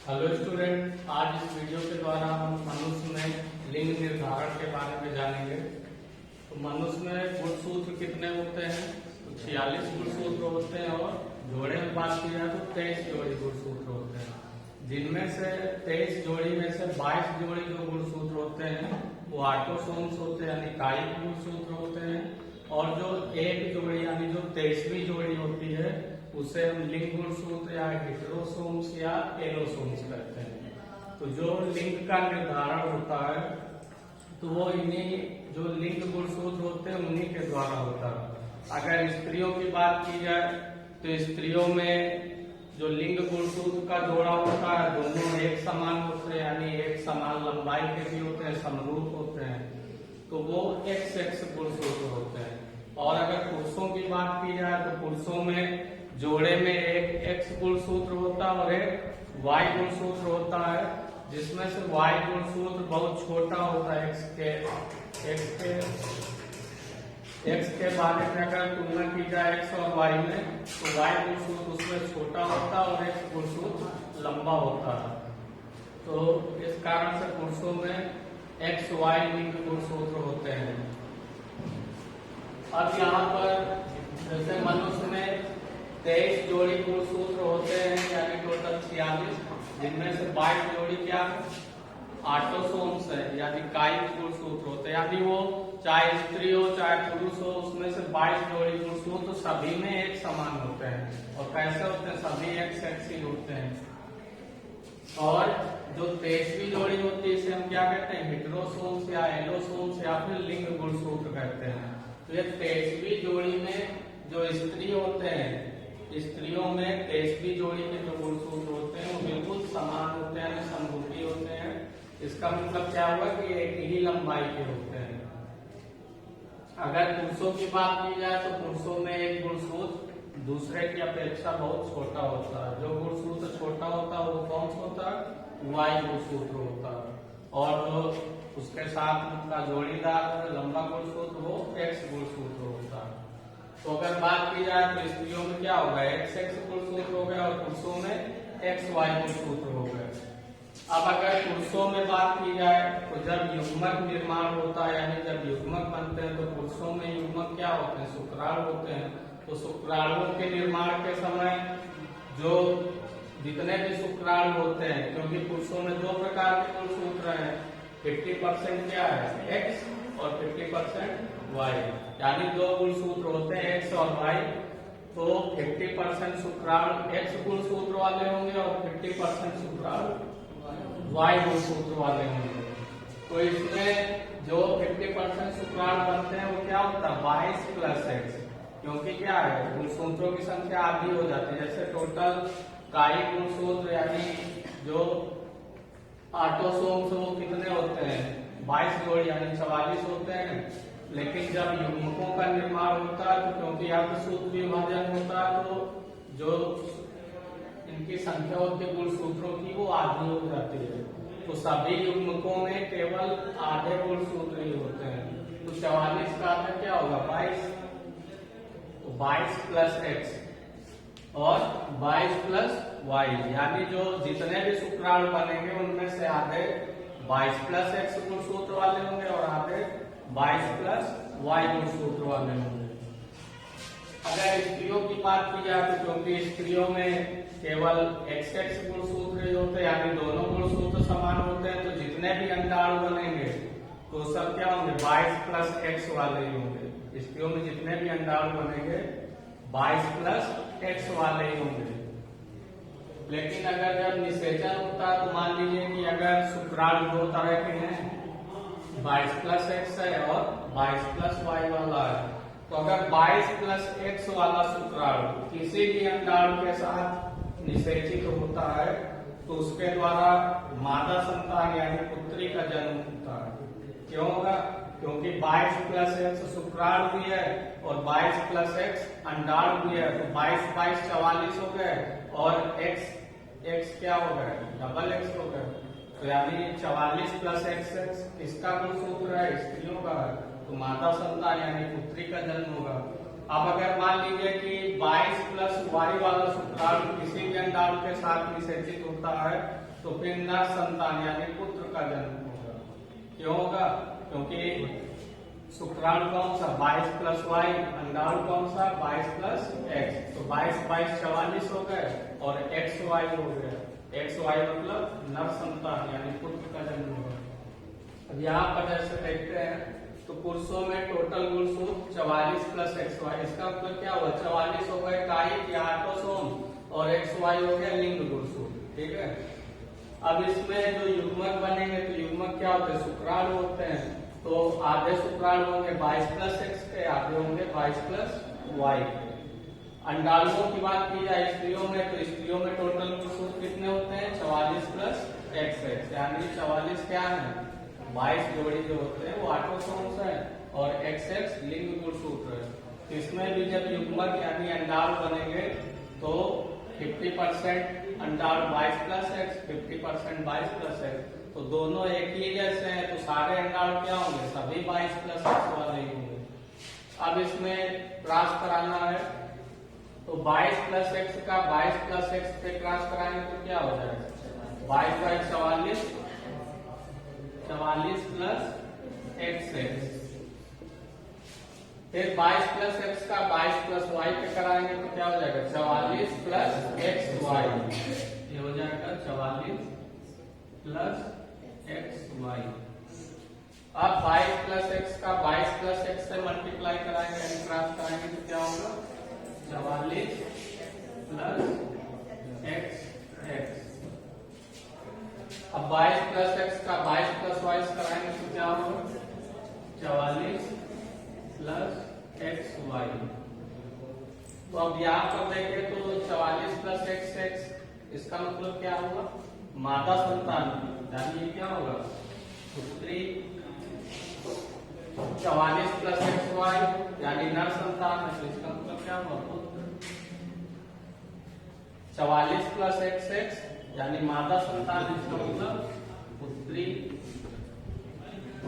Hello student, आज इस video के द्वारा हम मनुष्य में लिंग निर्धारण के बारे में जानेंगे। तो मनुष्य में गुणसूत्र कितने होते हैं? तो 46 गुणसूत्र होते हैं और जोड़े में बात की जाए तो 23 जोड़ी गुणसूत्र होते हैं, जिनमें से 23 जोड़ी में से 22 जोड़ी जो गुणसूत्र होते हैं वो ऑटोसोम्स होते हैं, यानी कायिक गुणसूत्र होते हैं। और जो एक जोड़ी यानी जो 23वीं जोड़ी होती है उसे हम लिंग गुणसूत्र या हेटेरोसोम्स या एलोसोम्स कहते हैं। तो जो लिंग का निर्धारण होता है तो वो इन्हीं जो लिंग गुणसूत्र होते हैं उन्हीं के द्वारा होता है। अगर स्त्रियों की बात की जाए तो स्त्रियों में जो लिंग गुणसूत्र का जोड़ा होता है दोनों एक समान होते हैं, यानी एक समान लंबाई के भी होते हैं, समरूप होते हैं, तो वो एक्स एक्स गुणसूत्र होते हैं। और अगर पुरुषों की बात की जाए तो पुरुषों में जोड़े में एक एक्स गुणसूत्र होता है और एक वाई गुणसूत्र होता है, जिसमें से वाई गुणसूत्र बहुत छोटा होता है एक्स के बारे में अगर तुलना की जाए एक्स और वाई में तो वाई गुणसूत्र उसमें छोटा होता है और एक्स गुणसूत्र लंबा होता है। तो इस कारण से पुरुषों में एक्स वाई लिंग गुणसूत्र होते हैं। अब यहाँ पर जैसे मनुष्य में 23 जोड़ी गुणसूत्र होते हैं, यानी टोटल 46, जिनमें से 22 जोड़ी क्या ऑटोसोम्स है, यानी कायिक गुणसूत्र होते हैं, यानी वो चाहे स्त्री हो चाहे पुरुष हो उसमें से 22 जोड़ी गुणसूत्र सभी में एक समान होते हैं। और कैसे होते हैं? सभी एक्स एक्स ही होते हैं। और जो 23वीं जोड़ी होती है इसे हम क्या कहते हैं? हेटेरोसोम्स या एलोसोम्स या फिर लिंग गुणसूत्र कहते हैं। तो ये 23वीं जोड़ी में जो स्त्री होते हैं, स्त्रियों में 23वीं जोड़ी के जो गुणसूत्र होते हैं वो बिल्कुल समान होते हैं, समरूपी होते हैं। इसका मतलब क्या हुआ कि एक ही लंबाई के होते हैं। अगर पुरुषों की बात की जाए तो पुरुषों में एक गुणसूत्र दूसरे की अपेक्षा बहुत छोटा होता है। जो गुणसूत्र छोटा होता है वो कौन सा होता है? वाई गुणसूत्र होता है। और जो उसके साथ उनका जोड़ीदार लंबा गुणसूत्र वो एक्स गुणसूत्र होता है। तो अगर बात की जाए तो स्त्रियों में क्या होगा? एक्स एक्स गुणसूत्र हो गया और पुरुषों में एक्स वाई गुणसूत्र हो गए। अब अगर पुरुषों में बात की जाए तो जब युग्मक निर्माण होता है, यानी जब युग्मक बनते हैं तो पुरुषों में युग्मक क्या होते हैं? शुक्राणु होते हैं। तो शुक्राणुओं के निर्माण के समय जो जितने भी शुक्राणु होते हैं, क्योंकि पुरुषों में 2 प्रकार के गुणसूत्र हैं, 50% क्या है? एक्स और 50% वाई, यानी 2 गुणसूत्र होते हैं एक्स और वाई। तो 50% शुक्राणु एक्स गुणसूत्र वाले होंगे और 50% शुक्राणु वाई गुणसूत्र वाले होंगे। तो इसमें जो 50% शुक्राणु बनते हैं वो क्या होता है? 22 प्लस एक्स, क्योंकि क्या है गुणसूत्रों की संख्या आधी हो जाती है। जैसे टोटल कायिक गुणसूत्र यानी जो ऑटोसोम्स वो कितने होते हैं? 22 जोड़ी यानी 44 होते हैं। लेकिन जब युग्मकों का निर्माण होता है तो क्योंकि यहाँ पे सूत्र विभाजन होता है तो जो इनकी संख्या होती है गुणसूत्रों की वो आधी हो जाती है। तो सभी युग्मकों में केवल आधे गुणसूत्र ही होते हैं। तो 44 का आधा क्या होगा? 22। तो 22 प्लस एक्स और 22 प्लस वाई, यानी जो जितने भी शुक्राणु बनेंगे उनमें से आधे 22 प्लस एक्स गुणसूत्र वाले होंगे और आधे 22 प्लस वाई गुणसूत्र वाले होंगे। अगर स्त्रियों की बात की जाए तो क्योंकि स्त्रियों में केवल एक्स एक्स गुणसूत्र ही होते हैं, यानी दोनों गुणसूत्र समान होते हैं, तो जितने भी अंडाणु बनेंगे तो सब क्या होंगे? 22 प्लस एक्स वाले ही होंगे। स्त्रियों में जितने भी अंडाणु बनेंगे 22 प्लस एक्स वाले ही होंगे। लेकिन अगर जब निषेचन होता है तो मान लीजिए कि अगर शुक्राणु 2 तरह के हैं, 22 प्लस एक्स है और 22 प्लस वाई वाला है, तो अगर 22 प्लस एक्स वाला शुक्राणु किसी भी अंडाणु के साथ निषेचित होता है तो उसके द्वारा मादा संतान यानी पुत्री का जन्म होता है। क्यों होगा? क्योंकि 22 प्लस एक्स शुक्राणु भी है और 22 प्लस एक्स अंडाणु भी है, तो 22 22 44 हो गए और एक्स एक्स क्या हो गए? डबल एक्स हो गए। तो यानी 44 प्लस एक्स एक्स किसका गुणसूत्र है? स्त्रियों का। तो माता संतान यानी पुत्री का जन्म होगा। अब अगर मान लीजिए कि 22 प्लस वाई वाला शुक्राणु किसी भी अंडाणु के साथ निषेचित होता है तो फिर नर संतान यानी पुत्र का जन्म होगा। क्यों होगा? क्योंकि शुक्राणु कौन सा 22 प्लस वाई, अंडाणु कौन सा 22 प्लस एक्स, तो 22 22 44 हो गए और एक्स वाई हो गया। एक्स वाई मतलब नर संतान यानी पुत्र का जन्म होगा। अब यहाँ पर जैसे देखते हैं तो पुरुषों में टोटल गुणसूत्र 44 प्लस एक्स वाई, इसका मतलब क्या हुआ 44 हो गए कायिक या ऑटोसोम और एक्स वाई हो गया लिंग गुणसूत्र। ठीक है, अब इसमें जो युग्मक बनेंगे तो युग्मक क्या होते हैं? शुक्राणु होते हैं। तो आधे शुक्राणु होंगे 22 प्लस एक्स के, आधे होंगे 22 प्लस वाई के। अंडाणुओं की बात की जाए स्त्रियों में, तो स्त्रियों में टोटल गुणसूत्र कितने होते हैं? 44 प्लस एक्स एक्स, यानी 44 क्या है 22 जोड़ी जो होते हैं वो ऑटोसोम्स है और एक्स एक्स लिंग गुणसूत्र है। तो इसमें भी जब युग्मक यानी अंडाणु बनेंगे तो 50% अंडाणु 22 प्लस एक्स, 50% 22 प्लस एक्स, तो दोनों एक ही जैसे हैं, तो सारे अंडाणु क्या होंगे? सभी 22 प्लस एक्स वाले ही होंगे। अब इसमें क्रॉस कराना है तो 22 प्लस एक्स का 22 प्लस एक्स पे क्रॉस कराएंगे तो क्या हो जाएगा? 22 बाई 44, 44 प्लस एक्स एक्स। फिर 22 प्लस एक्स का 22 प्लस वाई पे कराएंगे तो क्या हो जाएगा? 44 प्लस एक्स वाई, ये हो जाएगा 44 प्लस एक्स वाई। अब 22 प्लस एक्स का 22 प्लस एक्स से मल्टीप्लाई कराएंगे यानी क्रॉस कराएंगे तो क्या होगा? 44 प्लस एक्स एक्स। अब 22 प्लस एक्स का 22 प्लस वाई कराएंगे तो क्या होगा? 44 प्लस एक्स वाई। तो अब यहाँ पर देखें तो 44 प्लस एक्स एक्स, इसका मतलब क्या होगा? मादा संतान, यानी ये क्या होगा? पुत्री। 44 प्लस एक्स वाई यानी नर संतान है, तो इसका मतलब क्या होगा? पुत्र। 44 प्लस एक्स एक्स यानी मादा संतान, इसका मतलब पुत्री।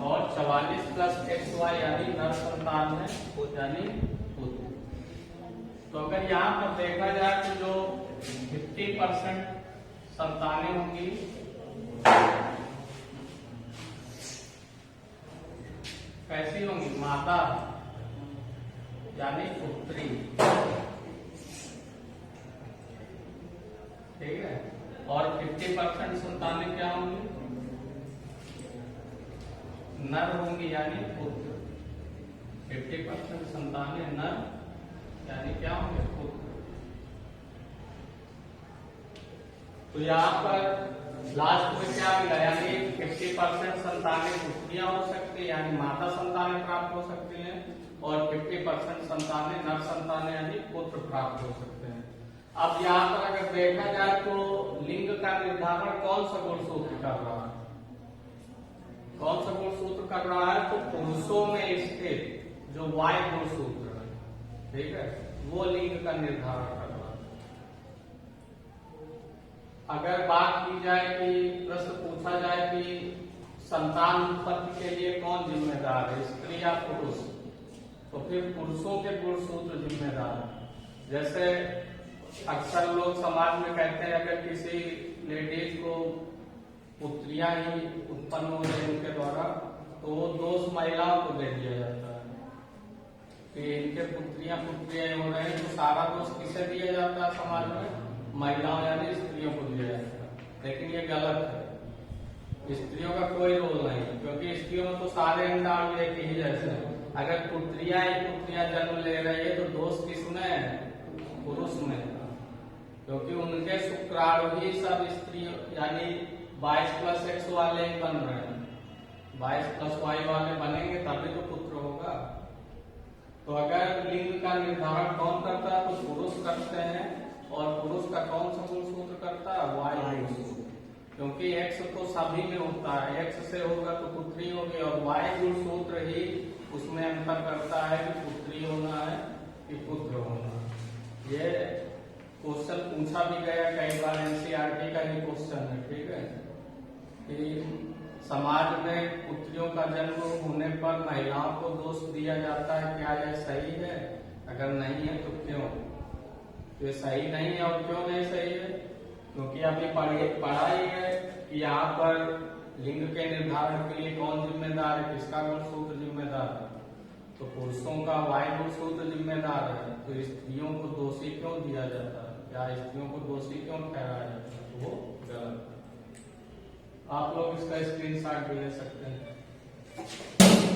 और 44 प्लस एक्स वाई यानी नर संतान है यानी पुत्र। तो अगर यहाँ पर देखा जाए तो जो 50% संतानें होंगी कैसी होंगी? मादा यानी पुत्री। ठीक है, और 50% संतानें क्या होंगी? नर होंगी यानी पुत्र। 50% संतानें नर यानी क्या होंगे? पुत्र। तो यहाँ पर लास्ट में क्या मिला? यानी 50% संतानें पुत्रियां हो सकती है यानी माता संतानें प्राप्त हो सकती हैं और 50% संतानें नर संतानें यानी पुत्र प्राप्त हो सकते हैं। अब यहाँ पर अगर देखा जाए तो लिंग का निर्धारण कौन सा गुणसूत्र कर रहा है? कौन सा गुणसूत्र कर रहा है? तो पुरुषों में स्थित जो वाई गुणसूत्र है, ठीक है, वो लिंग का निर्धारण कर रहा है। अगर बात की जाए कि प्रश्न पूछा जाए कि संतान उत्पत्ति के लिए कौन जिम्मेदार है, स्त्री या पुरुष, तो फिर पुरुषों के गुणसूत्र जिम्मेदार है। जैसे अक्सर लोग समाज में कहते हैं अगर किसी लेडीज को पुत्रियां ही उत्पन्न हो रही उनके द्वारा तो वो दोष महिलाओं को दे दिया जाता है कि इनके पुत्रियां हो रहे हैं, तो सारा दोष किसे दिया जाता है समाज में? महिलाओं यानी स्त्रियों को दिया जाता है। लेकिन ये गलत है, स्त्रियों का कोई रोल नहीं, क्योंकि स्त्रियों में तो सारे अंडाणु एक ही जैसे हैं। अगर पुत्रियां जन्म ले रही है तो दोष किसमें है? पुरुष में, क्योंकि उनके शुक्राणु ही सब स्त्री यानी 22 प्लस एक्स वाले ही बन रहे हैं। 22 प्लस वाई वाले बनेंगे तभी तो पुत्र होगा। तो अगर लिंग का निर्धारण कौन करता है? तो पुरुष करते हैं। और पुरुष का कौन सा गुणसूत्र करता है? वाई गुणसूत्र, क्योंकि एक्स तो सभी में होता है, एक्स से होगा तो पुत्री होगी और वाई गुणसूत्र ही उसमें अंतर करता है कि पुत्री होना है कि पुत्र होना है। ये क्वेश्चन पूछा भी गया कई बार, एनसीईआरटी का ही क्वेश्चन है। ठीक है, कि समाज में पुत्रियों का जन्म होने पर महिलाओं को दोष दिया जाता है, क्या यह सही है? अगर नहीं है तो क्यों? ये सही नहीं है। और क्यों नहीं सही है? क्योंकि क्योंकि अभी पढ़ा ही है कि यहाँ पर लिंग के निर्धारण के लिए कौन जिम्मेदार है, किसका गुणसूत्र जिम्मेदार है। तो पुरुषों का वाय गुणसूत्र जिम्मेदार है, तो स्त्रियों को दोषी क्यों दिया जाता है, या स्त्रियों को दोषी क्यों ठहराया जाता है, तो वो गलत है। आप लोग इसका स्क्रीनशॉट भी ले सकते हैं।